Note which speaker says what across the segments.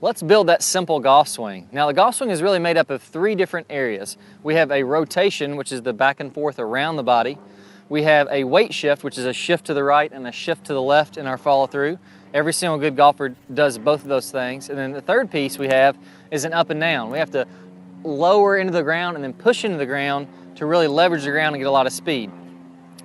Speaker 1: Let's build that simple golf swing. Now the golf swing is really made up of three different areas. We have a rotation, which is the back and forth around the body. We have a weight shift, which is a shift to the right and a shift to the left in our follow through. Every single good golfer does both of those things. And then the third piece we have is an up and down. We have to lower into the ground and then push into the ground to really leverage the ground and get a lot of speed.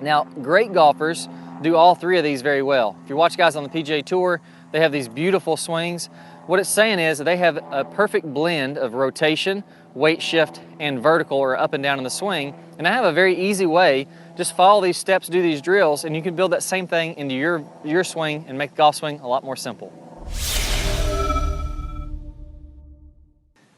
Speaker 1: Now, great golfers do all three of these very well. If you watch guys on the PGA Tour, they have these beautiful swings. What it's saying is that they have a perfect blend of rotation, weight shift, and vertical or up and down in the swing. And I have a very easy way. Just follow these steps, do these drills, and you can build that same thing into your swing and make the golf swing a lot more simple.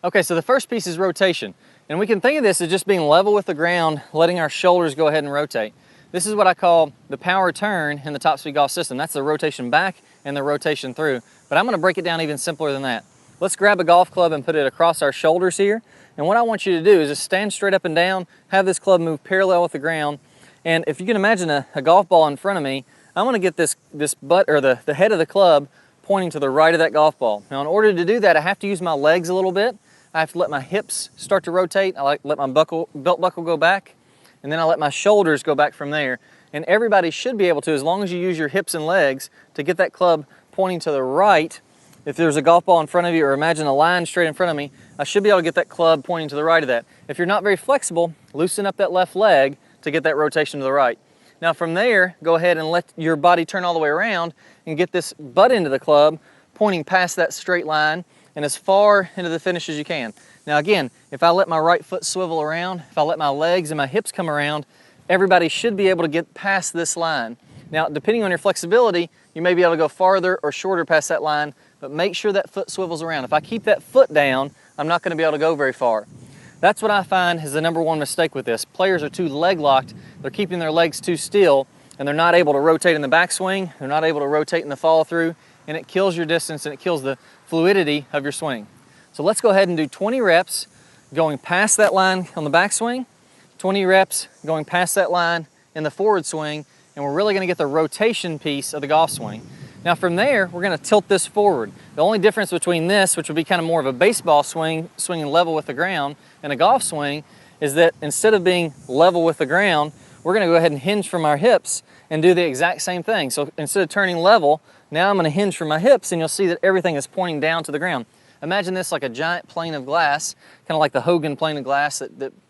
Speaker 1: Okay, so the first piece is rotation. And we can think of this as just being level with the ground, letting our shoulders go ahead and rotate. This is what I call the power turn in the Top Speed Golf system. That's the rotation back and the rotation through. But I'm gonna break it down even simpler than that. Let's grab a golf club and put it across our shoulders here. And what I want you to do is just stand straight up and down, have this club move parallel with the ground. And if you can imagine a golf ball in front of me, I'm gonna get this butt, or the head of the club pointing to the right of that golf ball. Now in order to do that, I have to use my legs a little bit. I have to let my hips start to rotate. I let my belt buckle go back, and then I let my shoulders go back from there. And everybody should be able to, as long as you use your hips and legs, to get that club pointing to the right. If there's a golf ball in front of you, or imagine a line straight in front of me, I should be able to get that club pointing to the right of that. If you're not very flexible, loosen up that left leg to get that rotation to the right. Now from there, go ahead and let your body turn all the way around and get this butt into the club, pointing past that straight line and as far into the finish as you can. Now again, if I let my right foot swivel around, if I let my legs and my hips come around, everybody should be able to get past this line. Now, depending on your flexibility, you may be able to go farther or shorter past that line, but make sure that foot swivels around. If I keep that foot down, I'm not gonna be able to go very far. That's what I find is the #1 mistake with this. Players are too leg locked, they're keeping their legs too still, and they're not able to rotate in the backswing, they're not able to rotate in the follow through, and it kills your distance and it kills the fluidity of your swing. So let's go ahead and do 20 reps going past that line on the backswing, 20 reps going past that line in the forward swing, and we're really gonna get the rotation piece of the golf swing. Now from there, we're gonna tilt this forward. The only difference between this, which would be kind of more of a baseball swing, swinging level with the ground, and a golf swing, is that instead of being level with the ground, we're gonna go ahead and hinge from our hips and do the exact same thing. So instead of turning level, now I'm gonna hinge from my hips, and you'll see that everything is pointing down to the ground. Imagine this like a giant plane of glass, kind of like the Hogan plane of glass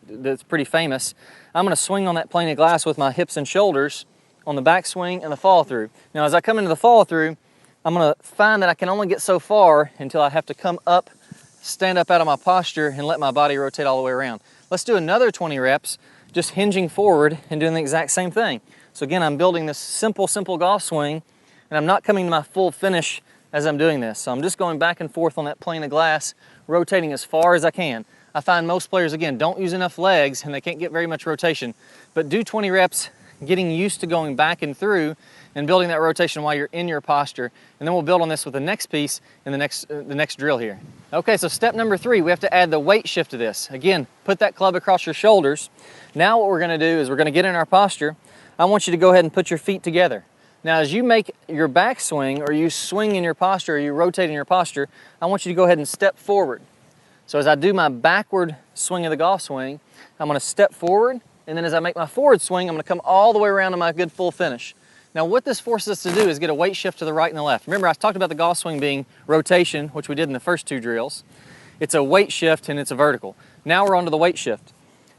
Speaker 1: that's pretty famous. I'm gonna swing on that plane of glass with my hips and shoulders on the backswing and the follow through. Now as I come into the follow through, I'm gonna find that I can only get so far until I have to come up, stand up out of my posture, and let my body rotate all the way around. Let's do another 20 reps, just hinging forward and doing the exact same thing. So again, I'm building this simple golf swing, and I'm not coming to my full finish as I'm doing this. So I'm just going back and forth on that plane of glass, rotating as far as I can. I find most players, again, don't use enough legs and they can't get very much rotation, but do 20 reps, getting used to going back and through and building that rotation while you're in your posture. And then we'll build on this with the next piece in the next drill here. Okay, so step number 3, we have to add the weight shift to this. Again, put that club across your shoulders. Now what we're gonna do is we're gonna get in our posture. I want you to go ahead and put your feet together. Now as you make your backswing, or you swing in your posture, or you rotate in your posture, I want you to go ahead and step forward. So as I do my backward swing of the golf swing, I'm gonna step forward, and then as I make my forward swing, I'm gonna come all the way around to my good full finish. Now what this forces us to do is get a weight shift to the right and the left. Remember, I talked about the golf swing being rotation, which we did in the first 2 drills. It's a weight shift and it's a vertical. Now we're on to the weight shift.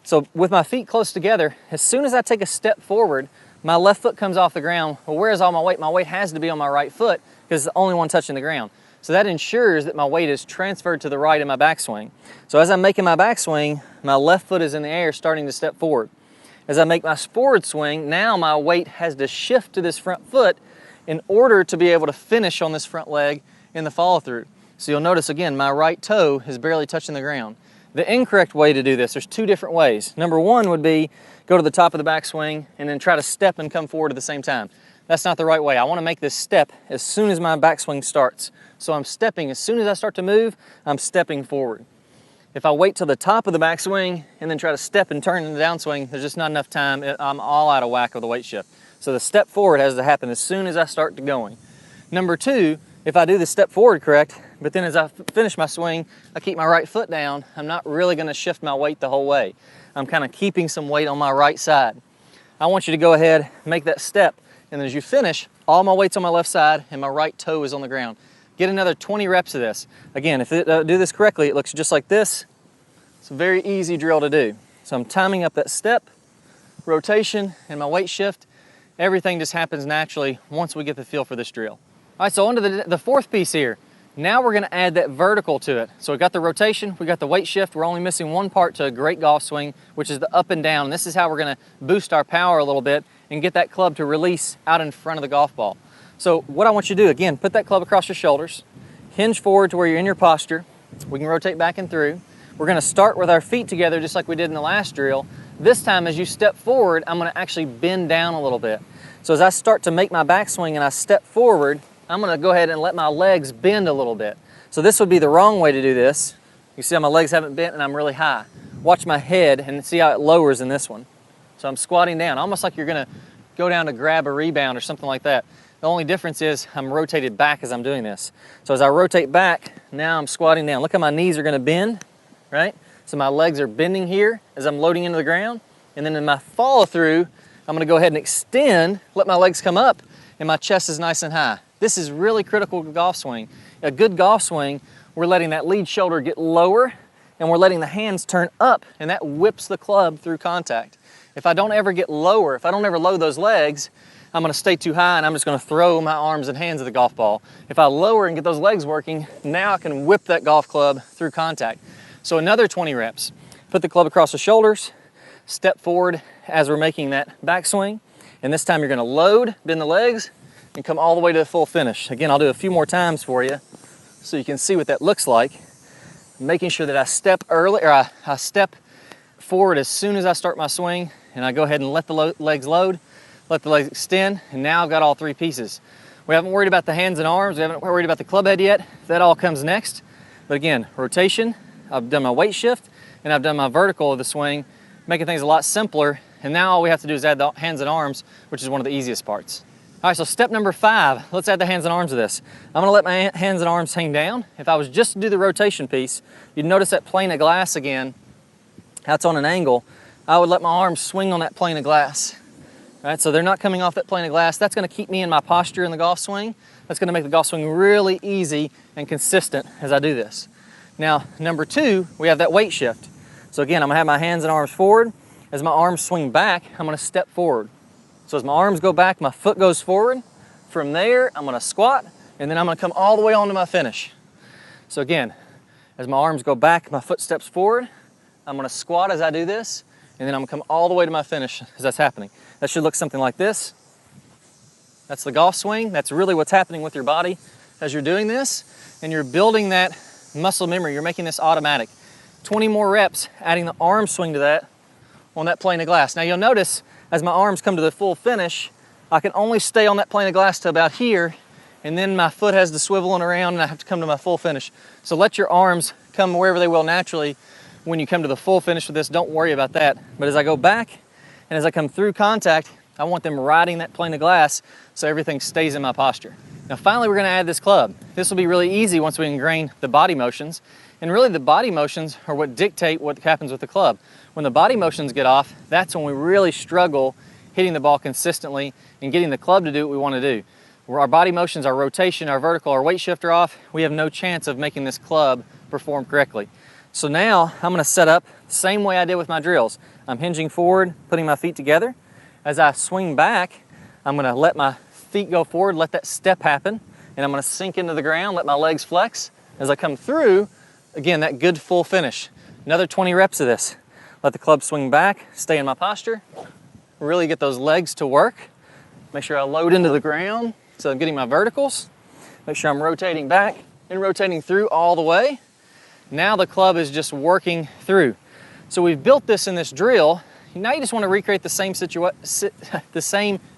Speaker 1: So with my feet close together, as soon as I take a step forward, my left foot comes off the ground. Well, where is all my weight? My weight has to be on my right foot because it's the only one touching the ground. So that ensures that my weight is transferred to the right in my backswing. So as I'm making my backswing, my left foot is in the air starting to step forward. As I make my forward swing, now my weight has to shift to this front foot in order to be able to finish on this front leg in the follow through. So you'll notice again, my right toe is barely touching the ground. The incorrect way to do this, there's 2 different ways. Number 1 would be go to the top of the backswing and then try to step and come forward at the same time. That's not the right way. I want to make this step as soon as my backswing starts. So I'm stepping, as soon as I start to move, I'm stepping forward. If I wait till the top of the backswing and then try to step and turn in the downswing, there's just not enough time. I'm all out of whack of the weight shift. So the step forward has to happen as soon as I start going. Number 2, if I do the step forward correct, But then as I finish my swing, I keep my right foot down. I'm not really gonna shift my weight the whole way. I'm kind of keeping some weight on my right side. I want you to go ahead, make that step, and then as you finish, all my weight's on my left side and my right toe is on the ground. Get another 20 reps of this. Again, if I do this correctly, it looks just like this. It's a very easy drill to do. So I'm timing up that step, rotation, and my weight shift. Everything just happens naturally once we get the feel for this drill. All right, so on to the fourth piece here. Now we're gonna add that vertical to it. So we got the rotation, we got the weight shift. We're only missing one part to a great golf swing, which is the up and down. And this is how we're gonna boost our power a little bit and get that club to release out in front of the golf ball. So what I want you to do, again, put that club across your shoulders, hinge forward to where you're in your posture. We can rotate back and through. We're gonna start with our feet together just like we did in the last drill. This time as you step forward, I'm gonna actually bend down a little bit. So as I start to make my backswing and I step forward, I'm gonna go ahead and let my legs bend a little bit. So this would be the wrong way to do this. You see how my legs haven't bent and I'm really high. Watch my head and see how it lowers in this one. So I'm squatting down, almost like you're gonna go down to grab a rebound or something like that. The only difference is I'm rotated back as I'm doing this. So as I rotate back, now I'm squatting down. Look how my knees are gonna bend, right? So my legs are bending here as I'm loading into the ground. And then in my follow through, I'm gonna go ahead and extend, let my legs come up, and my chest is nice and high. This is really critical to golf swing. A good golf swing, we're letting that lead shoulder get lower and we're letting the hands turn up, and that whips the club through contact. If I don't ever get lower, if I don't ever load those legs, I'm gonna stay too high and I'm just gonna throw my arms and hands at the golf ball. If I lower and get those legs working, now I can whip that golf club through contact. So another 20 reps. Put the club across the shoulders, step forward as we're making that backswing, and this time you're gonna load, bend the legs, and come all the way to the full finish. Again, I'll do a few more times for you so you can see what that looks like. Making sure that I step early, or I step forward as soon as I start my swing, and I go ahead and let the legs load, let the legs extend, and now I've got all three pieces. We haven't worried about the hands and arms, we haven't worried about the club head yet. That all comes next. But again, rotation, I've done my weight shift, and I've done my vertical of the swing, making things a lot simpler. And now all we have to do is add the hands and arms, which is one of the easiest parts. All right, so step number 5, let's add the hands and arms to this. I'm gonna let my hands and arms hang down. If I was just to do the rotation piece, you'd notice that plane of glass again, how it's on an angle. I would let my arms swing on that plane of glass. All right, so they're not coming off that plane of glass. That's gonna keep me in my posture in the golf swing. That's gonna make the golf swing really easy and consistent as I do this. Now, number 2, we have that weight shift. So again, I'm gonna have my hands and arms forward. As my arms swing back, I'm gonna step forward. So as my arms go back, my foot goes forward. From there, I'm gonna squat, and then I'm gonna come all the way onto my finish. So again, as my arms go back, my foot steps forward. I'm gonna squat as I do this, and then I'm gonna come all the way to my finish as that's happening. That should look something like this. That's the golf swing. That's really what's happening with your body as you're doing this, and you're building that muscle memory. You're making this automatic. 20 more reps, adding the arm swing to that on that plane of glass. Now you'll notice as my arms come to the full finish, I can only stay on that plane of glass to about here, and then my foot has to swivel around and I have to come to my full finish. So let your arms come wherever they will naturally when you come to the full finish with this. Don't worry about that. But as I go back and as I come through contact, I want them riding that plane of glass so everything stays in my posture. Now finally, we're gonna add this club. This will be really easy once we ingrain the body motions. And really the body motions are what dictate what happens with the club. When the body motions get off, that's when we really struggle hitting the ball consistently and getting the club to do what we want to do. Where our body motions, our rotation, our vertical, our weight shift are off, we have no chance of making this club perform correctly. So now I'm gonna set up the same way I did with my drills. I'm hinging forward, putting my feet together. As I swing back, I'm gonna let my feet go forward, let that step happen, and I'm gonna sink into the ground, let my legs flex. As I come through, again, that good full finish. Another 20 reps of this. Let the club swing back, stay in my posture, really get those legs to work. Make sure I load into the ground so I'm getting my verticals. Make sure I'm rotating back and rotating through all the way. Now the club is just working through. So we've built this in this drill. Now you just want to recreate the same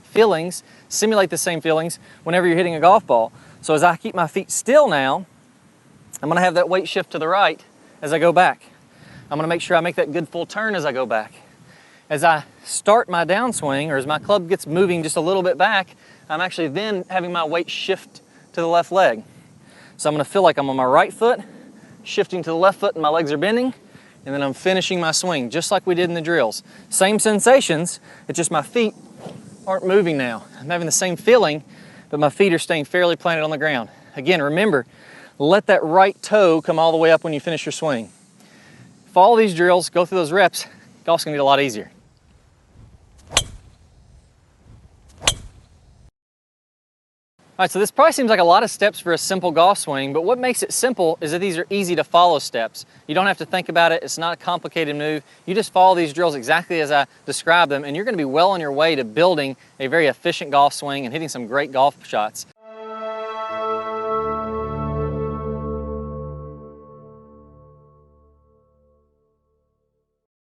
Speaker 1: feelings, simulate the same feelings whenever you're hitting a golf ball. So as I keep my feet still now, I'm gonna have that weight shift to the right as I go back. I'm gonna make sure I make that good full turn as I go back. As I start my downswing, or as my club gets moving just a little bit back, I'm actually then having my weight shift to the left leg. So I'm gonna feel like I'm on my right foot, shifting to the left foot and my legs are bending, and then I'm finishing my swing, just like we did in the drills. Same sensations, it's just my feet aren't moving now. I'm having the same feeling, but my feet are staying fairly planted on the ground. Again, remember, let that right toe come all the way up when you finish your swing. Follow these drills, go through those reps, golf's gonna get a lot easier. All right, so this probably seems like a lot of steps for a simple golf swing, but what makes it simple is that these are easy to follow steps. You don't have to think about it, it's not a complicated move. You just follow these drills exactly as I described them, and you're gonna be well on your way to building a very efficient golf swing and hitting some great golf shots.